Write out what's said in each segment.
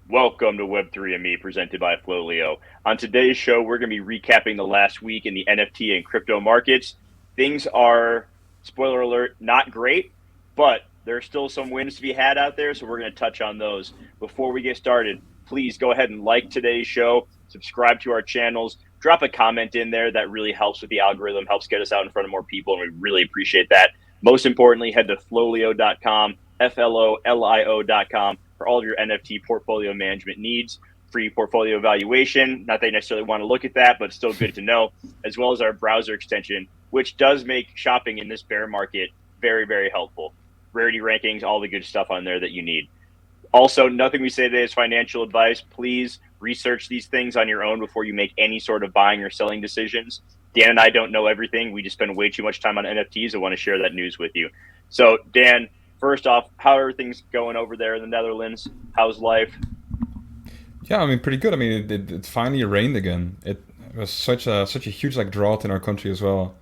Welcome to Web3 and Me, presented by FLOLiO. On today's show, we're going to be recapping the last week in the NFT and crypto markets. Things are, spoiler alert, not great, but there are still some wins to be had out there, so we're going to touch on those. Before we get started, please go ahead and like today's show, subscribe to our channels, drop a comment in there. That really helps with the algorithm, helps get us out in front of more people, and we really appreciate that. Most importantly, head to FLOLiO.com, FLOLiO.com, for all of your NFT portfolio management needs, free portfolio evaluation. Not that you necessarily want to look at that, but it's still good to know, as well as our browser extension, which does make shopping in this bear market very, very helpful. Rarity rankings, all the good stuff on there that you need. Also, nothing we say today is financial advice. Please research these things on your own before you make any sort of buying or selling decisions. Dan and I don't know everything. We just spend way too much time on NFTs and want to share that news with you. So, Dan, first off, how are things going over there in the Netherlands? How's life? Yeah, I mean, pretty good. I mean, it finally rained again. It was such a huge like drought in our country as well,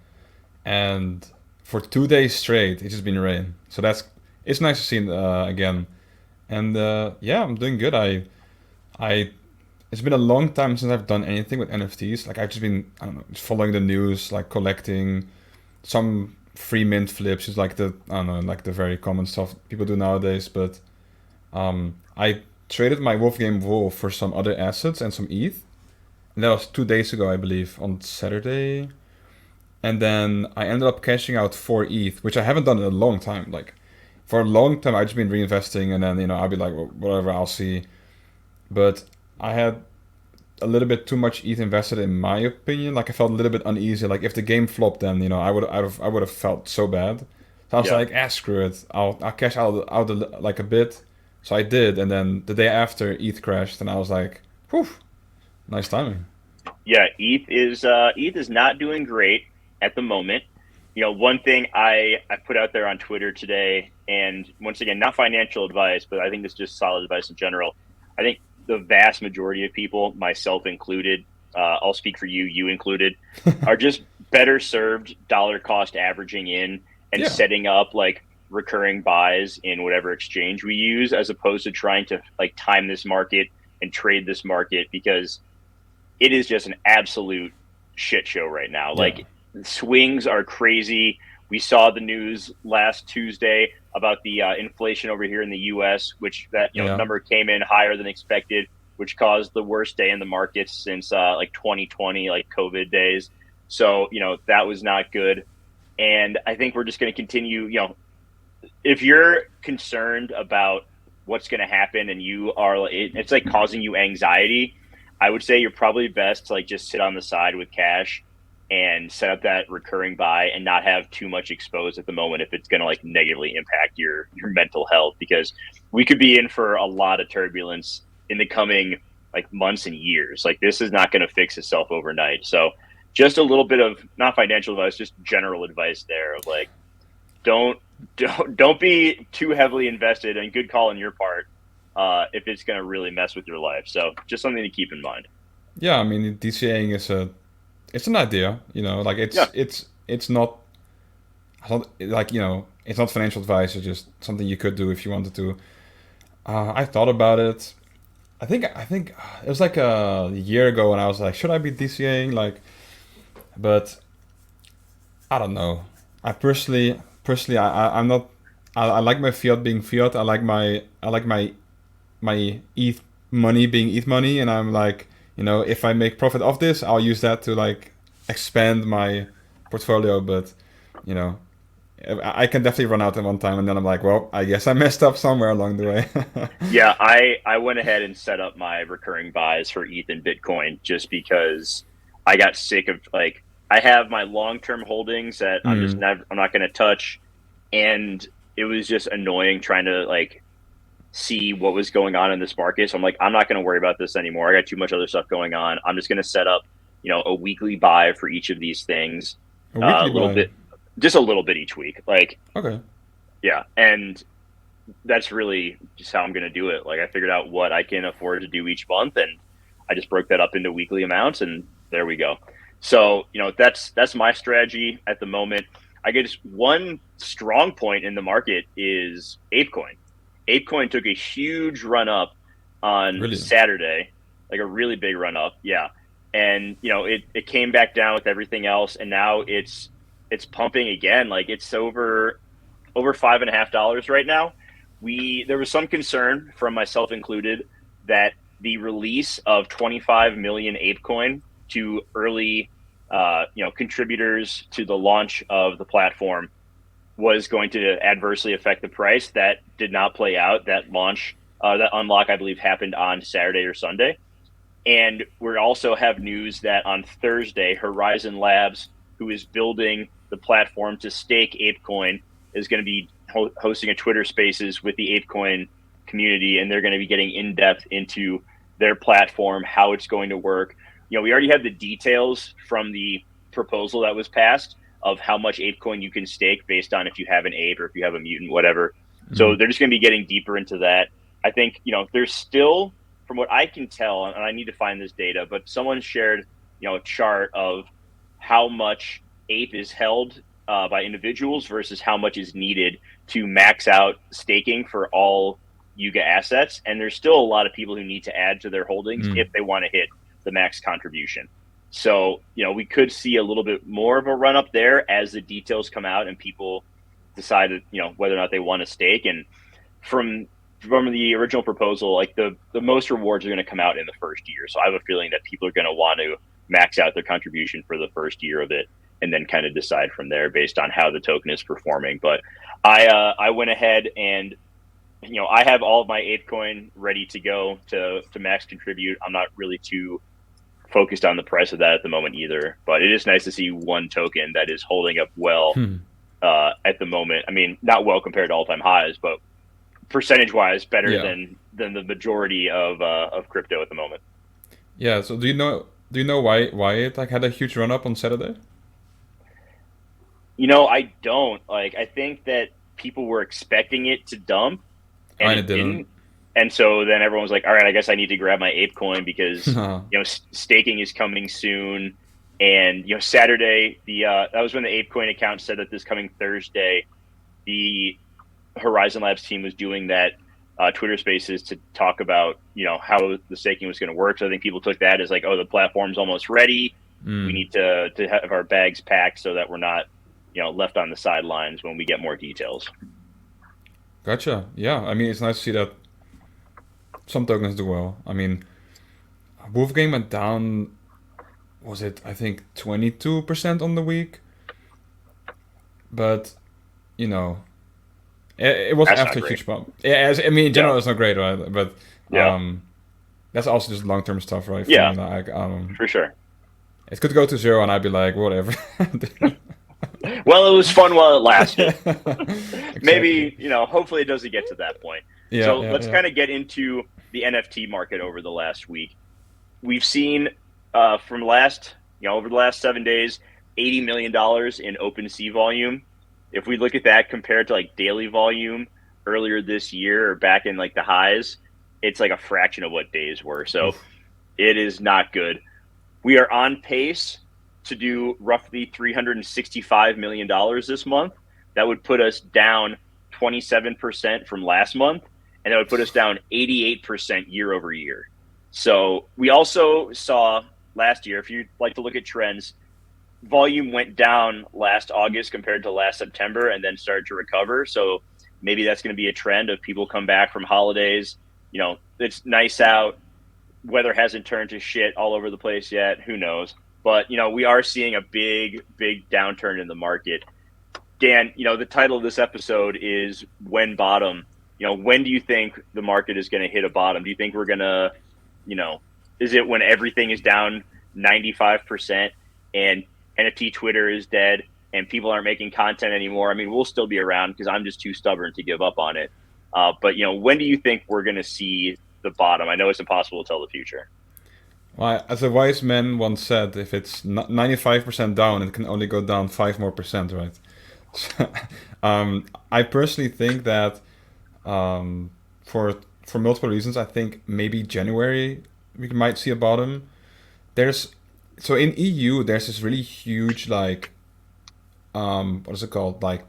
and for 2 days straight, it's just been rain. So it's nice to see it again. And yeah, I'm doing good. I it's been a long time since I've done anything with NFTs. Like I've just been I don't know, just following the news, like collecting some free mint flips, is like the I don't know, like the very common stuff people do nowadays. But I traded my Wolfgame Wool for some other assets and some ETH. And that was 2 days ago, I believe, on Saturday. And then I ended up cashing out 4 ETH, which I haven't done in a long time. Like for a long time, I've just been reinvesting, and then I'll be like, "Well, whatever, I'll see." But I had a little bit too much ETH invested, in my opinion. Like I felt a little bit uneasy. Like if the game flopped, then I would have felt so bad. So I was Yeah. like, screw it. I'll cash out like a bit. So I did, and then the day after, ETH crashed, and I was like, whew, nice timing. Yeah, ETH is not doing great at the moment. One thing I put out there on Twitter today, and once again, not financial advice, but I think it's just solid advice in general. I think the vast majority of people, myself included, I'll speak for you, you included, are just better served dollar cost averaging in and Yeah, setting up like recurring buys in whatever exchange we use, as opposed to trying to like time this market and trade this market, because it is just an absolute shit show right now. yeah, Like, swings are crazy. We saw the news last Tuesday about the inflation over here in the U.S., which that yeah. number came in higher than expected, which caused the worst day in the markets since like 2020, like COVID days. So that was not good, and I think we're just going to continue. If you're concerned about what's going to happen and you are, it's like causing you anxiety, I would say you're probably best to like just sit on the side with cash and set up that recurring buy and not have too much exposed at the moment if it's going to like negatively impact your mental health, because we could be in for a lot of turbulence in the coming like months and years. Like, this is not going to fix itself overnight. So just a little bit of, not financial advice, just general advice there of like, don't don't be too heavily invested, and good call on your part, if it's going to really mess with your life. So just something to keep in mind. Yeah, I mean, DCAing it's an idea, like Yeah. it's not like, it's not financial advice. It's just something you could do if you wanted to. I thought about it. I think it was like a year ago, and I was like, should I be DCAing? Like, but I don't know. I personally, I'm not. I like my fiat being fiat. I like my ETH money being ETH money, and I'm like, if I make profit off this, I'll use that to like expand my portfolio. But you know, I can definitely run out at one time, and then I'm like, well, I guess I messed up somewhere along the way. Yeah, I went ahead and set up my recurring buys for ETH and Bitcoin just because I got sick of, like, I have my long-term holdings that Mm, I'm not going to touch, and it was just annoying trying to like see what was going on in this market. So I'm like, I'm not going to worry about this anymore. I got too much other stuff going on. I'm just going to set up, a weekly buy for each of these things, a a weekly little buy. bit, just a little bit each week. Like, Okay. yeah, and that's really just how I'm going to do it. Like, I figured out what I can afford to do each month, and I just broke that up into weekly amounts, and there we go. So that's my strategy at the moment. I guess one strong point in the market is ApeCoin. ApeCoin took a huge run up on Really? Saturday, like a really big run up. Yeah. And it came back down with everything else, and now it's pumping again. Like it's over $5.50 right now. There was some concern from myself included that the release of 25 million ApeCoin to early contributors to the launch of the platform was going to adversely affect the price. That did not play out. That launch, that unlock, I believe, happened on Saturday or Sunday. And we also have news that on Thursday, Horizon Labs, who is building the platform to stake ApeCoin, is going to be hosting a Twitter Spaces with the ApeCoin community, and they're going to be getting in depth into their platform, how it's going to work. We already have the details from the proposal that was passed of how much ApeCoin you can stake based on if you have an ape or if you have a mutant, whatever. So they're just going to be getting deeper into that. I think there's still, from what I can tell, and I need to find this data, but someone shared a chart of how much ape is held by individuals versus how much is needed to max out staking for all Yuga assets. And there's still a lot of people who need to add to their holdings if they want to hit the max contribution. So, we could see a little bit more of a run up there as the details come out and people decide, whether or not they want to stake. And from the original proposal, like the most rewards are going to come out in the first year. So I have a feeling that people are going to want to max out their contribution for the first year of it, and then kind of decide from there based on how the token is performing. But I went ahead and I have all of my ApeCoin ready to go to max contribute. I'm not really too focused on the price of that at the moment either, but it is nice to see one token that is holding up well at the moment. I mean, not well compared to all-time highs, but percentage-wise better than the majority of crypto at the moment. Yeah. So do you know why it like had a huge run up on Saturday? I don't. Like, I think that people were expecting it to dump and And it it didn't. didn't. And so then everyone was like, all right, I guess I need to grab my ApeCoin because, staking is coming soon. And, Saturday, that was when the ApeCoin account said that this coming Thursday, the Horizon Labs team was doing that Twitter Spaces to talk about, how the staking was going to work. So I think people took that as like, oh, the platform's almost ready. We need to have our bags packed so that we're not, left on the sidelines when we get more details. Gotcha. Yeah. I mean, it's nice to see that some tokens do well. I mean, Wolfgang went down. Was it? I think 22% on the week. But you know, it was That's not after a great. huge bump. Yeah. I mean, in Yeah. general, it's not great, right? But Yeah. that's also just long term stuff, right? For Yeah. me, like For sure. it could go to zero, and I'd be like, whatever. Well, it was fun while it lasted. Exactly. Maybe, hopefully it doesn't get to that point. Yeah. So Yeah. let's Yeah. kind of get into the NFT market over the last week. We've seen from over the last 7 days, $80 million in OpenSea volume. If we look at that compared to like daily volume earlier this year or back in like the highs, it's like a fraction of what days were. So Oof. it is not good. We are on pace to do roughly $365 million this month. That would put us down 27% from last month, and that would put us down 88% year over year. So we also saw last year, if you'd like to look at trends, volume went down last August compared to last September and then started to recover. So maybe that's going to be a trend of people come back from holidays. It's nice out. Weather hasn't turned to shit all over the place yet. Who knows? But, we are seeing a big, big downturn in the market. Dan, the title of this episode is When Bottom. When do you think the market is going to hit a bottom? Do you think we're going to, is it when everything is down 95% and NFT Twitter is dead and people aren't making content anymore? I mean, we'll still be around because I'm just too stubborn to give up on it. But, when do you think we're going to see the bottom? I know it's impossible to tell the future. Well, as a wise man once said, if it's 95% down, it can only go down 5 more percent, right? So, I personally think that um, for multiple reasons, I think maybe January we might see a bottom. There's so in EU there's this really huge like what is it called, like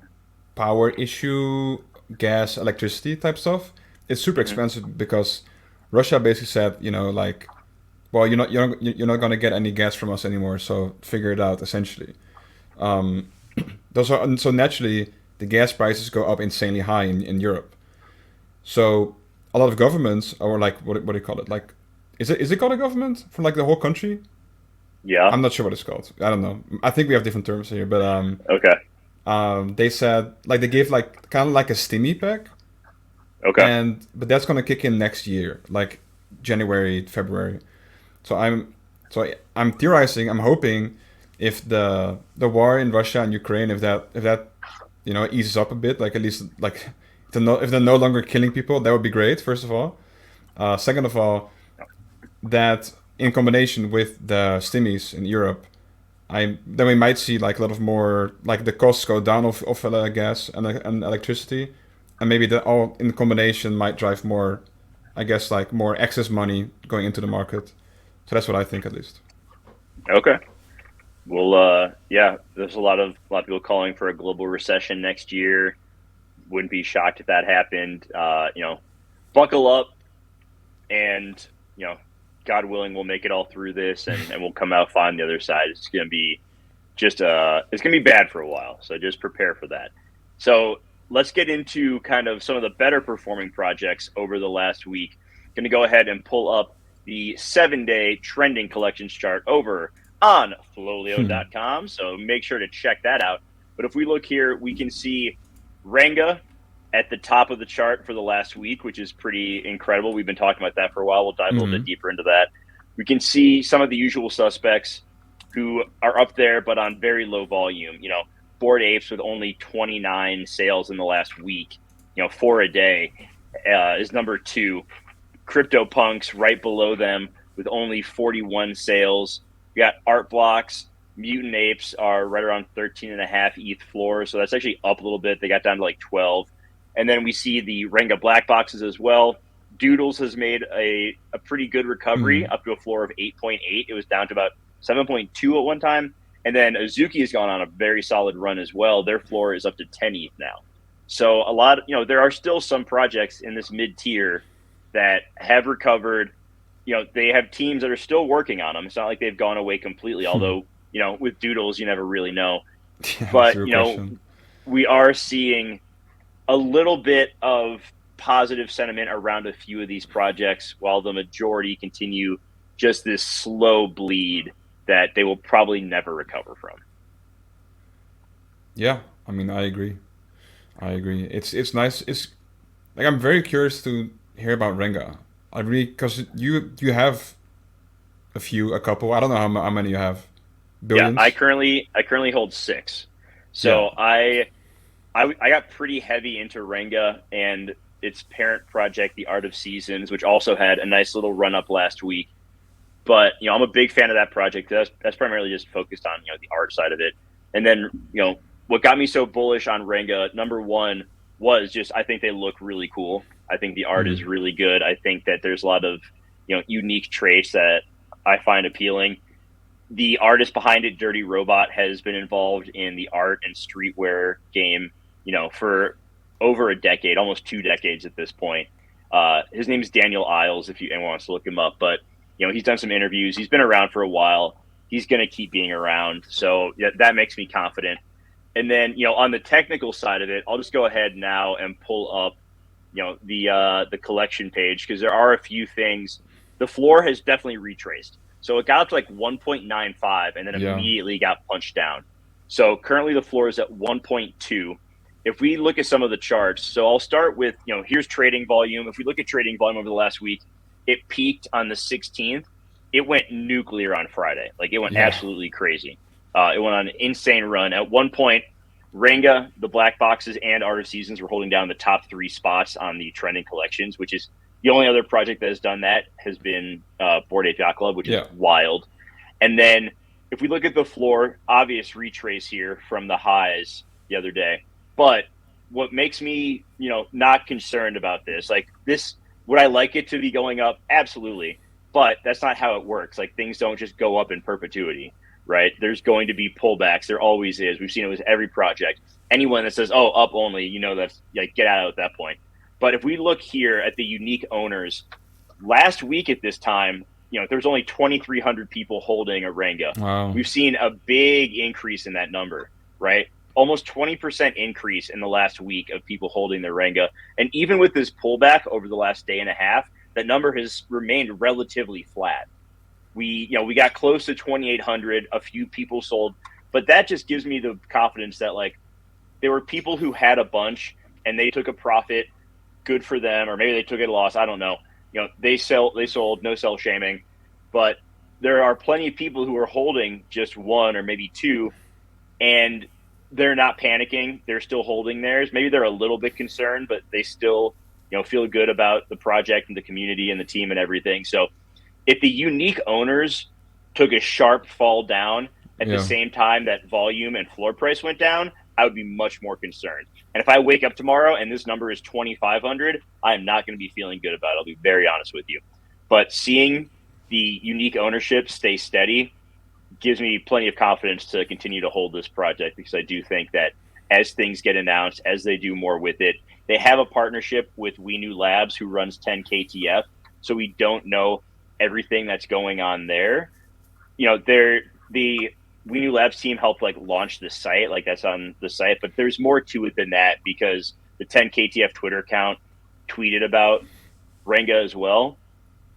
power issue, gas, electricity type stuff. It's super Mm-hmm. expensive because Russia basically said, like, well, you're not going to get any gas from us anymore, so figure it out. Essentially, um, and so naturally the gas prices go up insanely high in Europe. So a lot of governments, or like what do you call it? Like, is it called a government for like the whole country? Yeah. I'm not sure what it's called. I don't know. I think we have different terms here, but Okay. they said like they gave like kind of like a stimmy pack, Okay. and but that's gonna kick in next year, like January, February. So I'm theorizing. I'm hoping if the war in Russia and Ukraine, if that eases up a bit, like at least like if they're no longer killing people, that would be great. First of all, second of all, that in combination with the stimmies in Europe, then we might see like a lot of more like the costs go down of gas and electricity, and maybe that all in combination might drive more, I guess, like more excess money going into the market. So that's what I think at least. Okay. Well, yeah, there's a lot of people calling for a global recession next year. Wouldn't be shocked if that happened. Buckle up, and God willing, we'll make it all through this, and we'll come out fine on the other side. It's gonna be it's gonna be bad for a while, so just prepare for that. So let's get into kind of some of the better performing projects over the last week. Going to go ahead and pull up the 7-day trending collections chart over on FLOLiO.com. So make sure to check that out. But if we look here, we can see Renga at the top of the chart for the last week, which is pretty incredible. We've been talking about that for a while. We'll dive a little bit deeper into that. We can see some of the usual suspects who are up there, but on very low volume. Bored Apes with only 29 sales in the last week, 4 a day, is number 2. CryptoPunks right below them with only 41 sales. We got Art Blocks. Mutant Apes are right around 13 and a half ETH floor. So that's actually up a little bit. They got down to like 12. And then we see the Renga black boxes as well. Doodles has made a pretty good recovery up to a floor of 8.8. It was down to about 7.2 at one time. And then Azuki has gone on a very solid run as well. Their floor is up to 10 ETH now. So there are still some projects in this mid tier that have recovered. They have teams that are still working on them. It's not like they've gone away completely, although, with Doodles, you never really know. Yeah, But, zero question. we are seeing a little bit of positive sentiment around a few of these projects, while the majority continue just this slow bleed that they will probably never recover from. Yeah, I mean, I agree. I agree. It's nice. It's like I'm very curious to hear about Renga. I really because you have a couple. I don't know how many you have. Yeah, I Billions. currently hold 6. Yeah. So I got pretty heavy into Renga and its parent project, The Art of Seasons, which also had a nice little run up last week. But I'm a big fan of that project. That's primarily just focused on the art side of it. And then what got me so bullish on Renga, number one, was just I think they look really cool. I think the art is really good. I think that there's a lot of unique traits that I find appealing. The artist behind it, Dirty Robot, has been involved in the art and streetwear game, for over a decade, almost 2 decades at this point. His name is Daniel Isles, if anyone wants to look him up. But he's done some interviews. He's been around for a while. He's going to keep being around. So yeah, that makes me confident. And then on the technical side of it, I'll just go ahead now and pull up the collection page, because there are a few things. The floor has definitely retraced. So it got up to like 1.95 and then Yeah. immediately got punched down. So currently the floor is at 1.2. If we look at some of the charts, so I'll start with, here's trading volume. If we look at trading volume over the last week, it peaked on the 16th. It went nuclear on Friday. Like, it went Yeah. absolutely crazy. It went on an insane run. At one point, Renga, the Black Boxes, and Art of Seasons were holding down the top 3 spots on the trending collections, which is the only other project that has done that has been Bored Ape Yacht Club, which is Yeah. wild. And then if we look at the floor, obvious retrace here from the highs the other day. But what makes me, not concerned about this, would I like it to be going up? Absolutely. But that's not how it works. Like, things don't just go up in perpetuity, right? There's going to be pullbacks. There always is. We've seen it with every project. Anyone that says, oh, up only, that's like, get out at that point. But if we look here at the unique owners, last week at this time, there's only 2,300 people holding a Renga. Wow. We've seen a big increase in that number, right? Almost 20% increase in the last week of people holding their Renga. And even with this pullback over the last day and a half, that number has remained relatively flat. We got close to 2,800, a few people sold, but that just gives me the confidence that like there were people who had a bunch and they took a profit, good for them, or maybe they took a loss, I don't know. They sold, no sell shaming, but there are plenty of people who are holding just one or maybe two, and they're not panicking. They're still holding theirs. Maybe they're a little bit concerned, but they still, feel good about the project and the community and the team and everything. So if the unique owners took a sharp fall down at the Yeah. same time that volume and floor price went down, I would be much more concerned. And if I wake up tomorrow and this number is 2,500, I'm not going to be feeling good about it. I'll be very honest with you. But seeing the unique ownership stay steady gives me plenty of confidence to continue to hold this project, because I do think that as things get announced, as they do more with it, they have a partnership with We New Labs, who runs 10KTF. So we don't know everything that's going on there. The We New Labs team helped like launch the site, like that's on the site, but there's more to it than that, because the 10KTF Twitter account tweeted about Renga as well.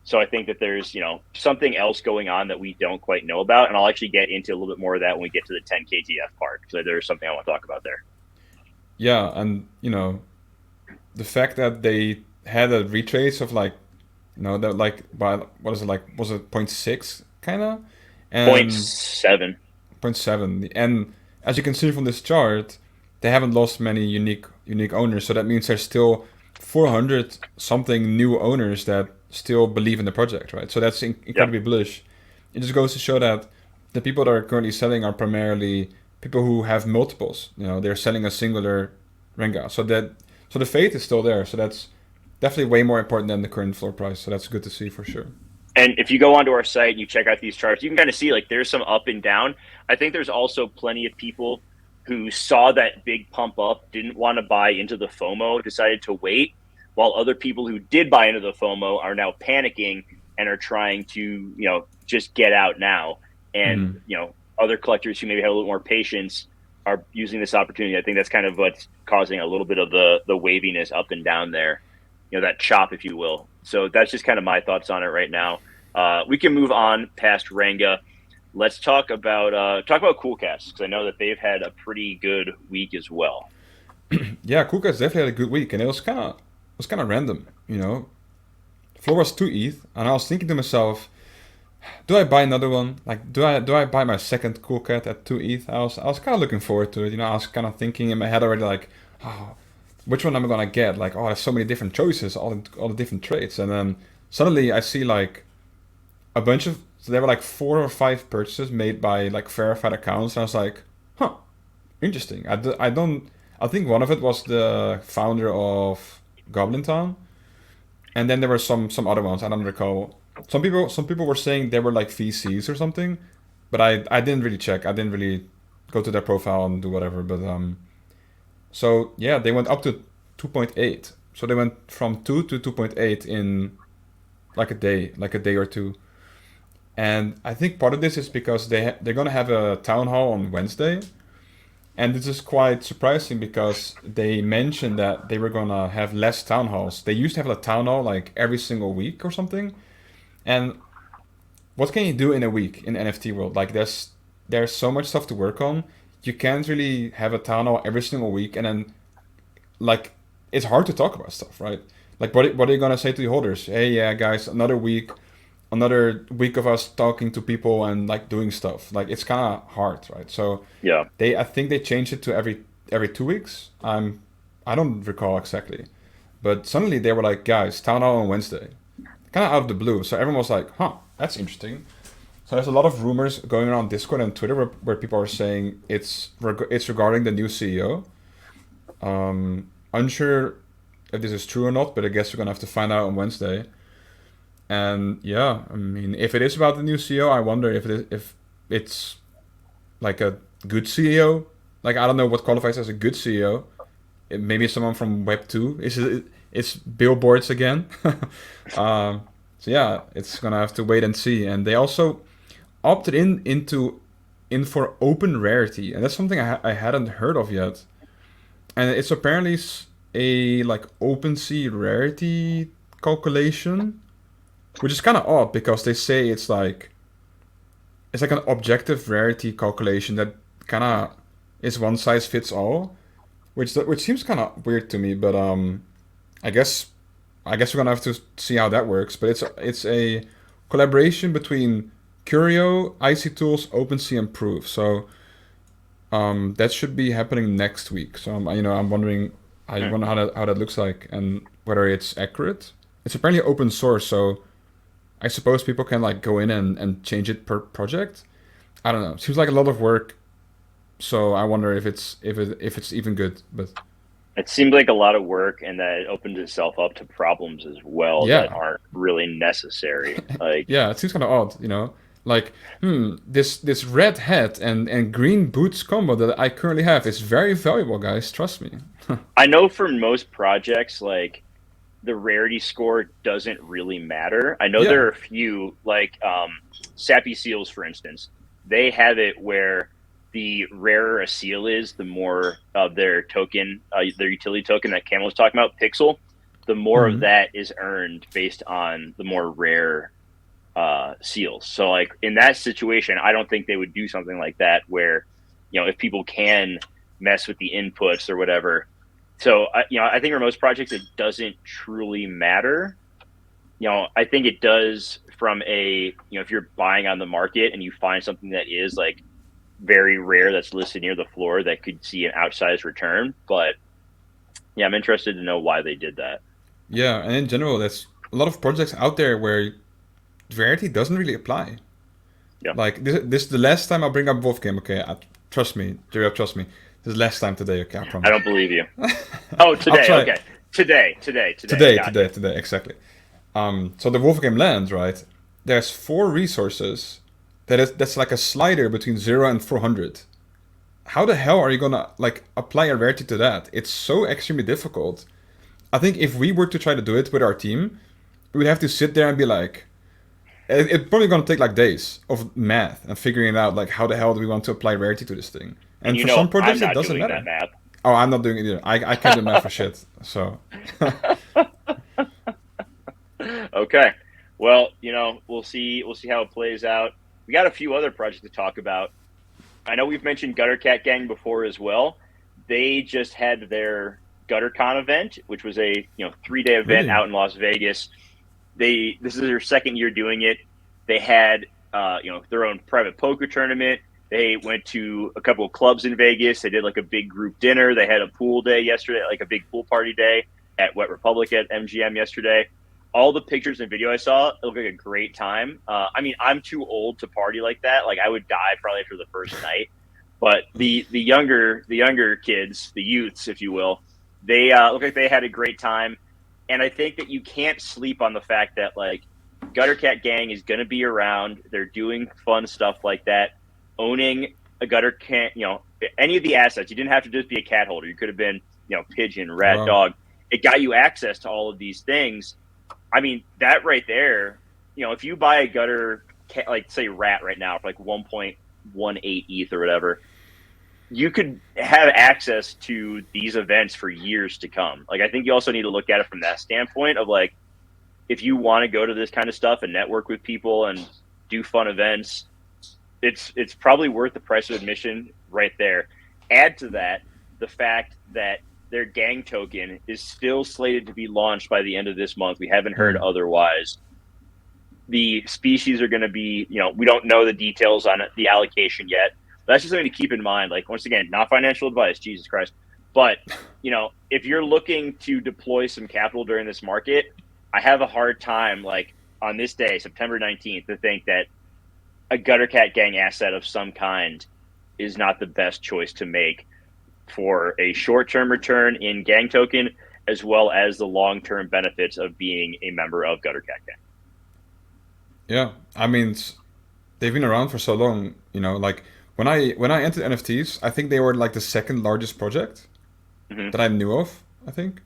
So I think that there's, something else going on that we don't quite know about. And I'll actually get into a little bit more of that when we get to the 10KTF part, because there's something I want to talk about there. Yeah, and the fact that they had a retrace of like, that like by what is it like? Was it 0.6 kind of? Point And 7. 0.7. And as you can see from this chart, they haven't lost many unique owners. So that means there's still 400 something new owners that still believe in the project, right? So that's Yep. incredibly bullish. It just goes to show that the people that are currently selling are primarily people who have multiples. They're selling a singular Renga. So the faith is still there. So that's definitely way more important than the current floor price. So that's good to see for sure. And if you go onto our site and you check out these charts, you can kind of see like there's some up and down. I think there's also plenty of people who saw that big pump up, didn't want to buy into the FOMO, decided to wait, while other people who did buy into the FOMO are now panicking and are trying to, just get out now. And, Mm-hmm. Other collectors who maybe have a little more patience are using this opportunity. I think that's kind of what's causing a little bit of the waviness up and down there, that chop, if you will. So that's just kind of my thoughts on it right now. We can move on past Renga. Let's talk about CoolCats, because I know that they've had a pretty good week as well. Yeah, KuCoin's definitely had a good week, and it was kind of random. Floor was 2 ETH, and I was thinking to myself, do I buy another one? Like, do I buy my second CoolCat at 2 ETH? I was kind of looking forward to it. I was kind of thinking in my head already, like, oh, which one am I gonna get? Like, oh, there's so many different choices, all the different trades, and then suddenly I see like a bunch of, so there were like 4 or 5 purchases made by like verified accounts, and I was like, huh, interesting. I don't. I think one of it was the founder of Goblin Town, and then there were some other ones. I don't recall. Some people were saying they were like VCs or something, but I didn't really check. I didn't really go to their profile and do whatever. But so yeah, they went up to 2.8. So they went from 2 to 2.8 in like a day or two. And I think part of this is because they're gonna have a town hall on Wednesday, and this is quite surprising because they mentioned that they were gonna have less town halls. They used to have a town hall like every single week or something. And what can you do in a week in NFT world? Like there's so much stuff to work on. You can't really have a town hall every single week, and then like it's hard to talk about stuff, right? Like what are you gonna say to the holders? Hey, yeah, guys, another week of us talking to people and like doing stuff. Like it's kind of hard, right? So Yeah. I think they changed it to every 2 weeks. I don't recall exactly, but suddenly they were like, guys, town hall on Wednesday, kind of out of the blue. So everyone was like, huh, that's interesting. So there's a lot of rumors going around Discord and Twitter where people are saying it's regarding the new CEO. Unsure if this is true or not, but I guess we're gonna have to find out on Wednesday. And yeah, I mean, if it is about the new CEO, I wonder if it's like a good CEO. Like I don't know what qualifies as a good CEO. Maybe someone from Web 2. It's billboards again. um, So yeah, it's gonna have to wait and see. And they also opted in for open rarity, and that's something I hadn't heard of yet. And it's apparently a like OpenSea rarity calculation, which is kind of odd because they say it's like an objective rarity calculation that kind of is one size fits all, which seems kind of weird to me. But I guess I guess we're gonna have to see how that works. But it's a collaboration between Curio, IC Tools, OpenSea, and Proof. So that should be happening next week. So I'm wondering, I Hmm. wonder how that looks like and whether it's accurate. It's apparently open source, so I suppose people can like go in and change it per project. I don't know. Seems like a lot of work, so I wonder if it's even good. But It seemed like a lot of work, and that it opens itself up to problems as well that yeah, aren't really necessary. Like, yeah, it seems kind of odd. Like this red hat and green boots combo that I currently have is very valuable, guys. Trust me. I know for most projects, like the rarity score doesn't really matter. I know Yeah. there are a few, like Sappy Seals, for instance. They have it where the rarer a seal is, the more of their token, their utility token that Cam was talking about, Pixel, the more of Hmm. that is earned based on the more rare seals. So, like in that situation, I don't think they would do something like that where, if people can mess with the inputs or whatever. So, I think for most projects, it doesn't truly matter. I think it does from if you're buying on the market and you find something that is like very rare that's listed near the floor that could see an outsized return. But yeah, I'm interested to know why they did that. Yeah, and in general, there's a lot of projects out there where rarity doesn't really apply. Yeah, Like this is the last time I bring up Wolf game. Okay, trust me, JWeb, trust me. This is the last time today. Okay, I I promise. don't believe you. Oh, I'll today. try Okay, today. I today, got you. today, today, exactly. So the Wolf game lands right. There's four resources. That's like a slider between 0 and 400. How the hell are you gonna like apply a rarity to that? It's so extremely difficult. I think if we were to try to do it with our team, we'd have to sit there and be like, it's probably gonna take like days of math and figuring out like how the hell do we want to apply rarity to this thing. And And for some I'm projects, it not doesn't doing that matter. math. Oh, I'm not doing it either. I can't do math for shit. So Okay. Well, we'll see. We'll see how it plays out. We got a few other projects to talk about. I know we've mentioned Gutter Cat Gang before as well. They just had their GutterCon event, which was a 3-day event really, out in Las Vegas. This is their second year doing it. They had their own private poker tournament. They went to a couple of clubs in Vegas. They did like a big group dinner. They had a pool day yesterday, like a big pool party day at Wet Republic at MGM yesterday. All the pictures and video I saw, it looked like a great time. I mean, I'm too old to party like that. Like I would die probably after the first night. But the younger kids, the youths, if you will, they look like they had a great time. And I think that you can't sleep on the fact that like Gutter Cat Gang is going to be around. They're doing fun stuff like that. Owning a gutter cat, any of the assets. You didn't have to just be a cat holder. You could have been, pigeon, rat, wow, dog. It got you access to all of these things. I mean, that right there, if you buy a gutter cat, like say rat right now for like 1.18 ETH or whatever, you could have access to these events for years to come. Like, I think you also need to look at it from that standpoint of like, if you want to go to this kind of stuff and network with people and do fun events, it's probably worth the price of admission right there. Add to that the fact that their gang token is still slated to be launched by the end of this month. We haven't heard mm, otherwise. The species are going to be, we don't know the details on the allocation yet. That's just something to keep in mind. Like, once again, not financial advice, Jesus Christ. But, if you're looking to deploy some capital during this market, I have a hard time, like, on this day, September 19th, to think that a Gutter Cat Gang asset of some kind is not the best choice to make for a short-term return in gang token, as well as the long-term benefits of being a member of Gutter Cat Gang. yeah. I mean, they've been around for so long. Like when I entered NFTs, I think they were like the second largest project Mm-hmm. that I knew of. I think.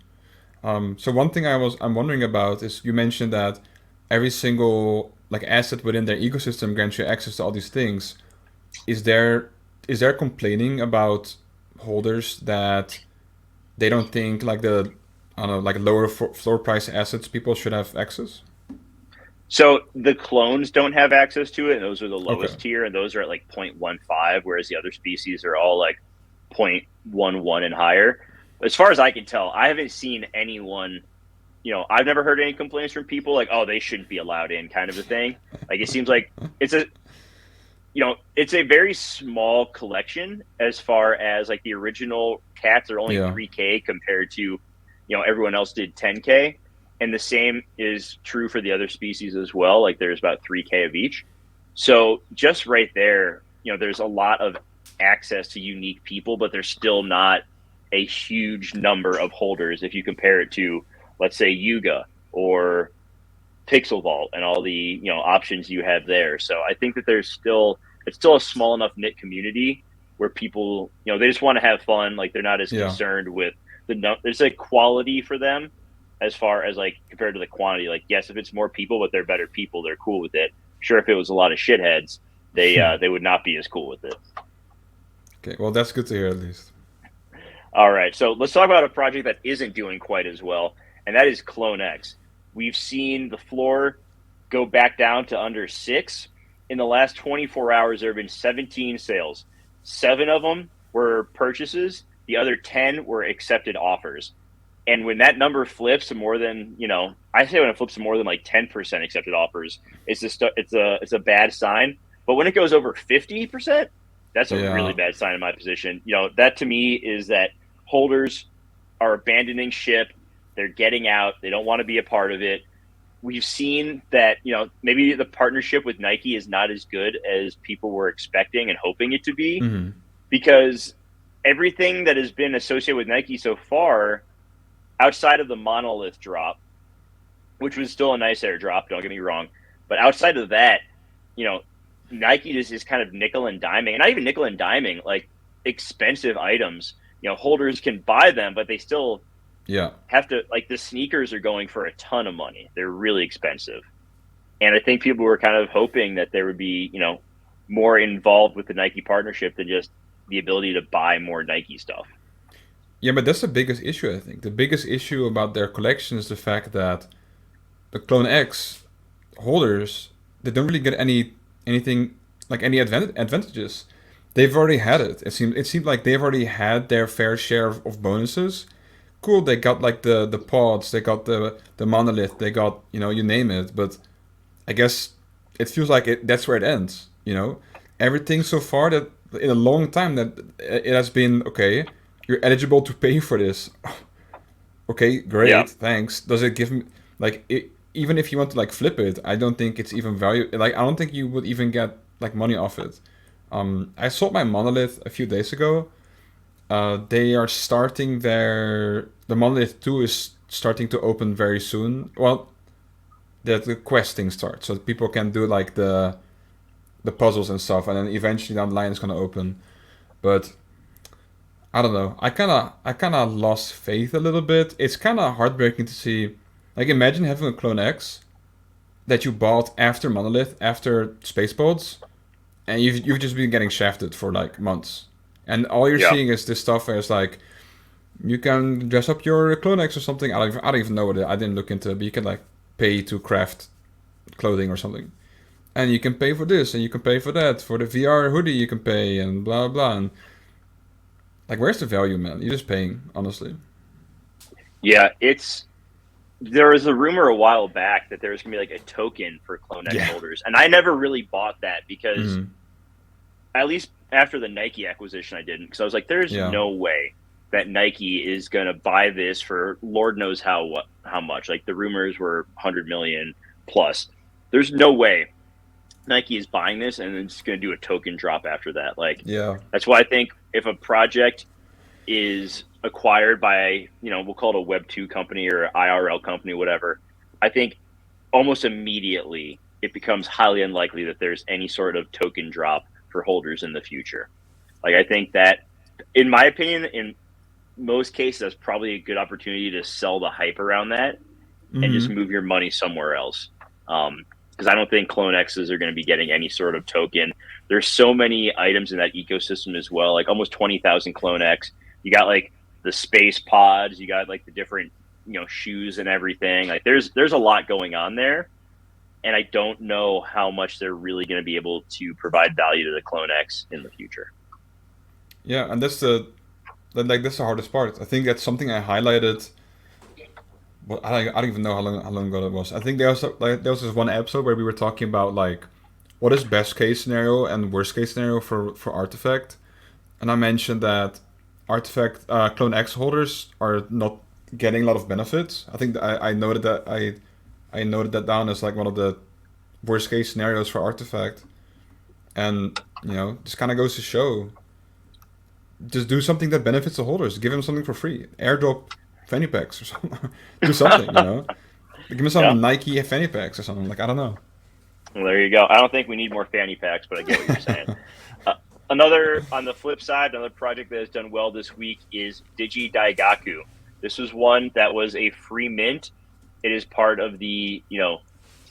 So one thing I'm wondering about is you mentioned that every single like asset within their ecosystem grants you access to all these things. Is there complaining about holders that they don't think like the I don't know like lower floor price assets people should have access? So the clones don't have access to it, and those are the Okay. lowest tier, and those are at like 0.15, whereas the other species are all like 0.11 and higher. As far as I can tell, I haven't seen anyone, I've never heard any complaints from people like, oh, they shouldn't be allowed in kind of a thing. Like it seems like it's a it's a very small collection as far as like the original cats are only Yeah. 3K compared to, everyone else did 10K. And the same is true for the other species as well. Like there's about 3K of each. So just right there, there's a lot of access to unique people, but there's still not a huge number of holders if you compare it to, let's say, Yuga or Pixel Vault and all the options you have there. So I think that it's still a small enough knit community where people they just want to have fun. Like they're not as Yeah. concerned with there's a quality for them as far as like compared to the quantity. Like yes, if it's more people, but they're better people, they're cool with it. Sure, if it was a lot of shitheads, they would not be as cool with it. Okay. Well, that's good to hear at least. All right, so let's talk about a project that isn't doing quite as well, and that is CloneX. We've seen the floor go back down to under 6. In the last 24 hours, there have been 17 sales. 7 of them were purchases. The other 10 were accepted offers. And when that number flips to more than, I say when it flips to more than like 10% accepted offers, it's a bad sign. But when it goes over 50%, that's a really Yeah. bad sign in my position. That to me is that holders are abandoning ship. They're getting out. They don't want to be a part of it. We've seen that, maybe the partnership with Nike is not as good as people were expecting and hoping it to be, Hmm. because everything that has been associated with Nike so far, outside of the monolith drop, which was still a nice airdrop, don't get me wrong, but outside of that, you know, Nike just is kind of nickel and diming, and not even nickel and diming, like expensive items. Holders can buy them, but they still Yeah. have to, like, the sneakers are going for a ton of money. They're really expensive. And I think people were kind of hoping that there would be, more involved with the Nike partnership than just the ability to buy more Nike stuff. Yeah, but that's the biggest issue, I think. The biggest issue about their collection is the fact that the Clone X holders, they don't really get anything like any advantages. They've already had it. It seemed like they've already had their fair share of bonuses. Cool, they got like the pods, they got the monolith, they got you name it. But I guess it feels like that's where it ends. Everything so far that in a long time that it has been okay. You're eligible to pay for this. Okay, Yeah. great, thanks. Does it give me like it, even if you want to like flip it? I don't think it's even value. Like I don't think you would even get like money off it. I sold my monolith a few days ago. They are starting the monolith 2 is starting to open very soon. Well, the questing starts, so people can do like the puzzles and stuff, and then eventually down the line it's gonna open. But I don't know. I kind of lost faith a little bit. It's kind of heartbreaking to see. Like, imagine having a Clone X that you bought after Monolith, after Spaceballs, and you've just been getting shafted for like months, and all you're Yeah. seeing is this stuff where it's like you can dress up your Clone X or something. I don't even know what I didn't look into it, but you can like pay to craft clothing or something, and you can pay for this and you can pay for that. For the VR hoodie, you can pay and blah blah. And like, where's the value, man? You're just paying, honestly. Yeah. There was a rumor a while back that there was going to be like a token for CloneX Yeah. holders. And I never really bought that because, Mm-hmm. at least after the Nike acquisition, I didn't. Because I was like, there's Yeah. no way that Nike is going to buy this for Lord knows how much. Like the rumors were 100 million plus. There's no way Nike is buying this and then just going to do a token drop after that. Like, Yeah. that's why I think if a project is acquired by, we'll call it a Web2 company or IRL company, whatever, I think almost immediately it becomes highly unlikely that there's any sort of token drop for holders in the future. Like, I think that, in my opinion, in most cases, that's probably a good opportunity to sell the hype around that and just Mm-hmm. move your money somewhere else. Because I don't think CloneXs are going to be getting any sort of token. There's so many items in that ecosystem as well, like almost 20,000 CloneX. You got like the space pods, you got like the different shoes and everything. Like there's a lot going on there, and I don't know how much they're really going to be able to provide value to the CloneX in the future. Yeah, and that's the hardest part. I think that's something I highlighted. Well, I don't even know how long ago that was. I think there was this one episode where we were talking about like what is best case scenario and worst case scenario for Artifact, and I mentioned that Artifact Clone X holders are not getting a lot of benefits. I think I noted that I noted that down as like one of the worst case scenarios for Artifact, and just kind of goes to show, just do something that benefits the holders. Give them something for free. Airdrop fanny packs or something. Do something, Give me Yeah. some Nike fanny packs or something. Like I don't know. Well, there you go. I don't think we need more fanny packs, but I get what you're saying. Another, on the flip side, another project that has done well this week is Digi Daigaku. This was one that was a free mint. It is part of the,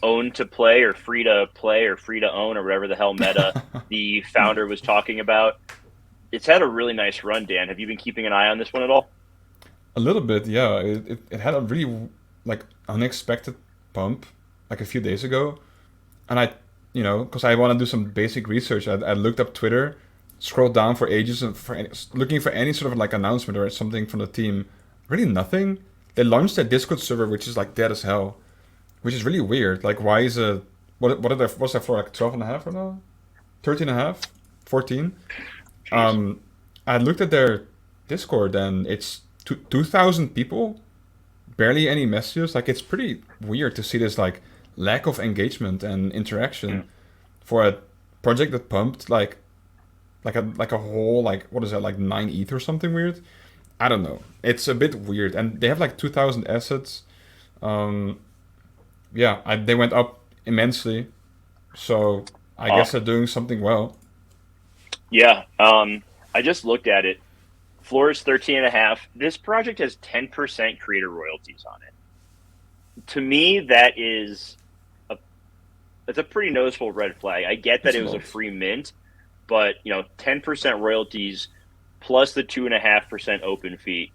own to play or free to play or free to own or whatever the hell meta the founder was talking about. It's had a really nice run, Dan. Have you been keeping an eye on this one at all? A little bit, yeah. It had a really like unexpected pump like a few days ago, and because I want to do some basic research, I looked up Twitter, scrolled down for ages and looking for any sort of like announcement or something from the team. Really nothing. They launched their Discord server, which is like dead as hell, which is really weird. Like, why is a what's that for? Like 12 and a half or now? 13 and a half? 14? Jeez. I looked at their Discord and it's 2,000 people, barely any messages. Like it's pretty weird to see this like lack of engagement and Hmm. interaction for a project that pumped like a whole like what is that like 9 ETH or something weird. I don't know. It's a bit weird, and they have like 2,000 assets. Um, yeah, they went up immensely, so I guess they're Awesome. doing something well. Yeah. I just looked at it. Floor is 13 and a half. This project has 10% creator royalties on it. To me, a that's a pretty noticeable red flag. I get that It's a it was a lot. free mint, but 10% royalties plus the 2.5%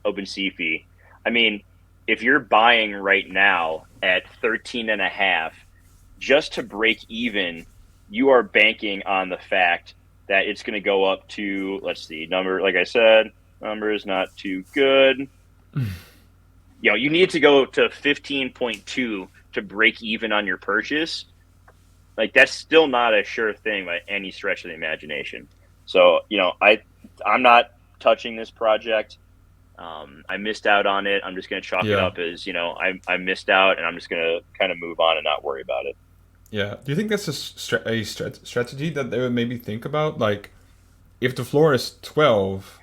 open sea fee. I mean, if you're buying right now at 13 and a half, just to break even, you are banking on the fact that it's going to go up to, let's see, number, like I said, number is not too good. You need to go to 15.2 to break even on your purchase. Like that's still not a sure thing by any stretch of the imagination. So, I'm not touching this project. I missed out on it. I'm just going to chalk it Yeah, up as, I missed out, and I'm just going to kind of move on and not worry about it. yeah. Do you think that's strategy that they would maybe think about? Like, if the floor is 12,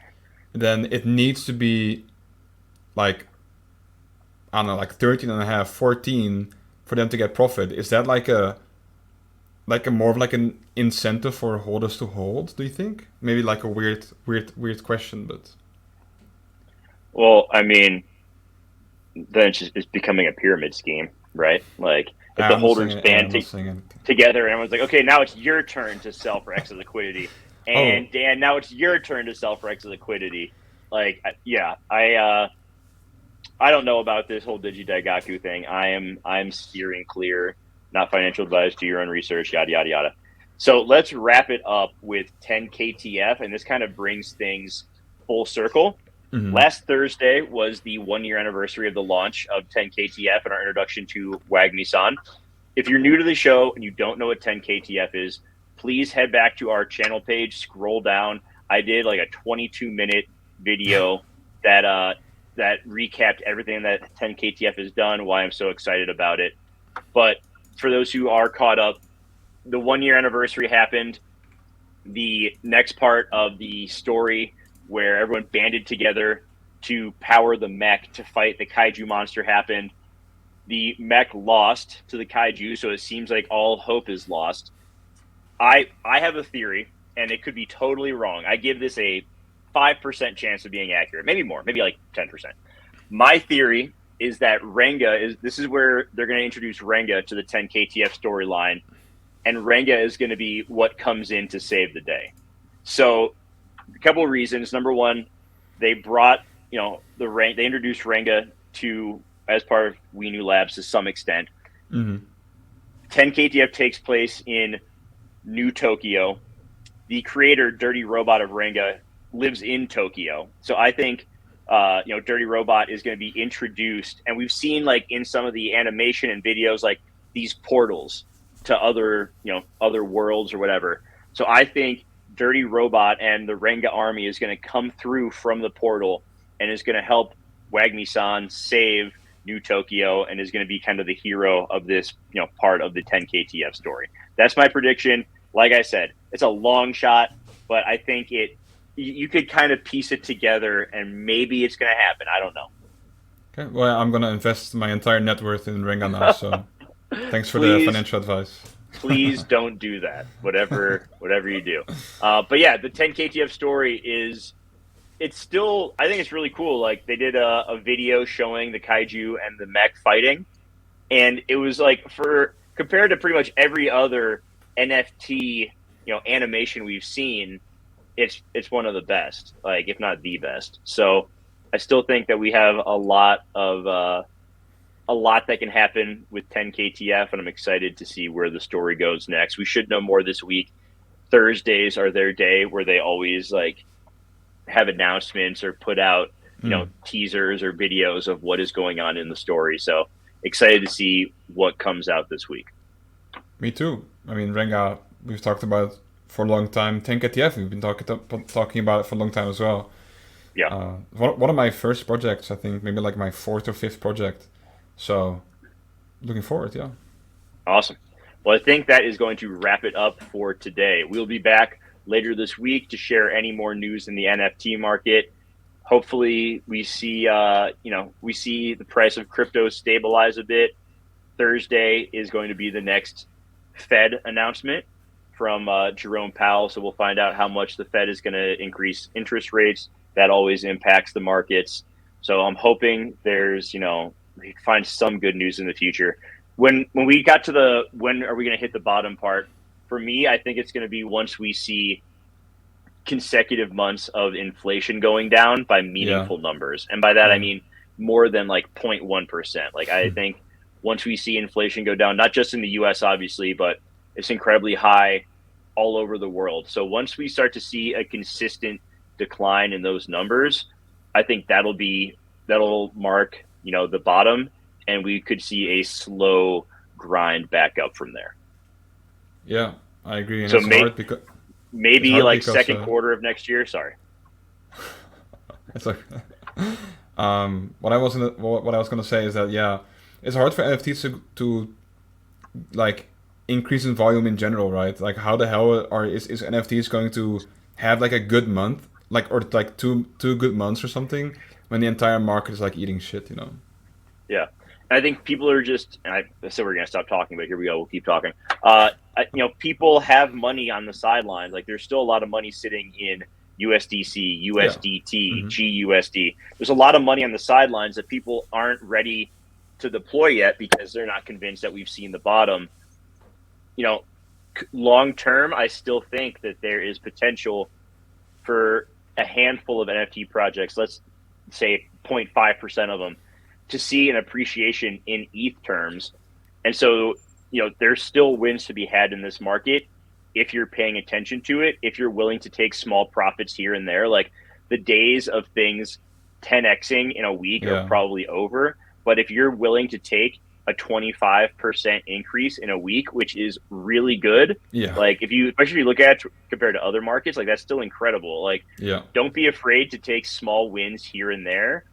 then it needs to be like I don't know, like 13 and a half, 14 for them to get profit. Is that like a more of like an incentive for holders to hold, do you think? Maybe like a weird question, but Well, I mean, then it's becoming a pyramid scheme, right? Like if the I'm not holders saying yeah, band I'm not saying anything. together and everyone's like, okay, now it's your turn to sell for X of liquidity. Oh, And Dan, now it's your turn to sell for X of liquidity. Like, yeah, I don't know about this whole Digidaigaku thing. I'm steering clear, not financial advice, do your own research, yada yada yada. So let's wrap it up with 10 KTF, and this kind of brings things full circle. hmm, Last Thursday was the 1 year anniversary of the launch of 10 KTF and our introduction to Wagmi-san. If you're new to the show and you don't know what 10 KTF is, please head back to our channel page, scroll down. I did like a 22-minute video that that recapped everything that 10 KTF has done, why I'm so excited about it. But for those who are caught up, the 1 year anniversary happened. The next part of the story where everyone banded together to power the mech to fight the kaiju monster happened. The mech lost to the kaiju, so it seems like all hope is lost. I have a theory, and it could be totally wrong. I give this a 5% chance of being accurate, maybe more, maybe like 10%. My theory is that Renga is this is where they're going to introduce Renga to the 10 KTF storyline, and Renga is going to be what comes in to save the day. So a couple of reasons. Number one, they brought they introduced Renga to as part of We New Labs to some extent. Mm-hmm. 10 KTF takes place in New Tokyo. The creator, Dirty Robot of Renga, lives in Tokyo. So I think Dirty Robot is going to be introduced, and we've seen like in some of the animation and videos like these portals to other worlds or whatever. So I think Dirty Robot and the Renga army is going to come through from the portal and is going to help Wagmi-san save New Tokyo and is going to be kind of the hero of this part of the 10 KTF story. That's my prediction. Like I said, it's a long shot, but I think you could kind of piece it together and maybe it's going to happen. I don't know. Okay, well, I'm gonna invest my entire net worth in Renga now. So thanks for the Please, financial advice. please don't do that. Whatever you do. But yeah, the 10 KTF story it's still, I think it's really cool. Like they did a video showing the kaiju and the mech fighting, and it was like compared to pretty much every other NFT animation we've seen, it's one of the best, like if not the best. So I still think that we have a lot that can happen with 10 KTF, and I'm excited to see where the story goes next. We should know more this week. Thursdays are their day where they always like have announcements or put out teasers or videos of what is going on in the story. So excited to see what comes out this week. Me too. I mean, Renga, we've talked about it for a long time. 10KTF, we've been talking about it for a long time as well. Yeah. One of my first projects, I think, maybe like my fourth or fifth project. So, looking forward, yeah. Awesome. Well, I think that is going to wrap it up for today. We'll be back later this week to share any more news in the NFT market. Hopefully, we see the price of crypto stabilize a bit. Thursday is going to be the next Fed announcement from Jerome Powell, so we'll find out how much the Fed is going to increase interest rates. That always impacts the markets. So I'm hoping we find some good news in the future. When we got to when are we going to hit the bottom part? For me, I think it's going to be once we see consecutive months of inflation going down by meaningful numbers. And by that, I mean more than like 0.1%. Like I think once we see inflation go down, not just in the US, obviously, but it's incredibly high all over the world. So once we start to see a consistent decline in those numbers, I think that'll mark, the bottom, and we could see a slow grind back up from there. Yeah, I agree. And so it's hard because maybe like second quarter of next year. Sorry. It's like what I was gonna say is that it's hard for NFTs to like increase in volume in general, right? Like how the hell is NFTs going to have like a good month, or like two good months or something when the entire market is like eating shit, Yeah. And I think people are just, and I said we're going to stop talking, but here we go. We'll keep talking. People have money on the sidelines. Like there's still a lot of money sitting in USDC, USDT, GUSD. There's a lot of money on the sidelines that people aren't ready to deploy yet because they're not convinced that we've seen the bottom. Long term, I still think that there is potential for a handful of NFT projects, let's say 0.5% of them, to see an appreciation in ETH terms. And so, there's still wins to be had in this market if you're paying attention to it, if you're willing to take small profits here and there. Like the days of things 10xing in a week are probably over. But if you're willing to take a 25% increase in a week, which is really good. Yeah. Like especially if you look at it compared to other markets, like that's still incredible. Like, don't be afraid to take small wins here and there.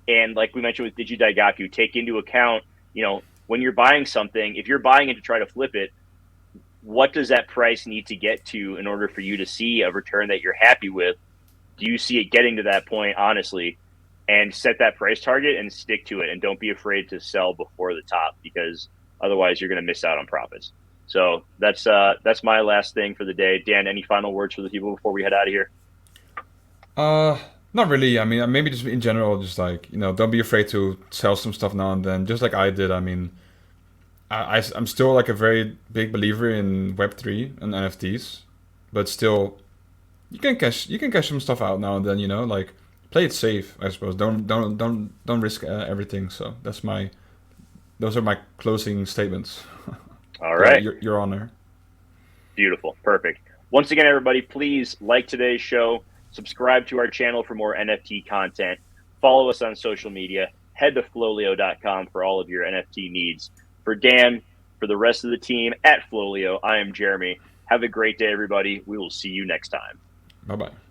And like we mentioned with Digidaigaku, take into account, when you're buying something, if you're buying it to try to flip it, what does that price need to get to in order for you to see a return that you're happy with? Do you see it getting to that point, honestly? And set that price target and stick to it. And don't be afraid to sell before the top, because otherwise you're going to miss out on profits. So that's my last thing for the day. Dan, any final words for the people before we head out of here? Not really. I mean, maybe just in general, just like, don't be afraid to sell some stuff now and then, just like I did. I mean, I'm still like a very big believer in Web3 and NFTs, but still, you can cash some stuff out now and then. Like play it safe, I suppose. Don't risk everything. So those are my closing statements. All Yeah, right. your honor. Beautiful. Perfect. Once again, everybody, please like today's show, subscribe to our channel for more NFT content, follow us on social media, head to FLOLiO.com for all of your NFT needs. For Dan, for the rest of the team at FLOLiO, I am Jeremy. Have a great day, everybody. We will see you next time. Bye bye.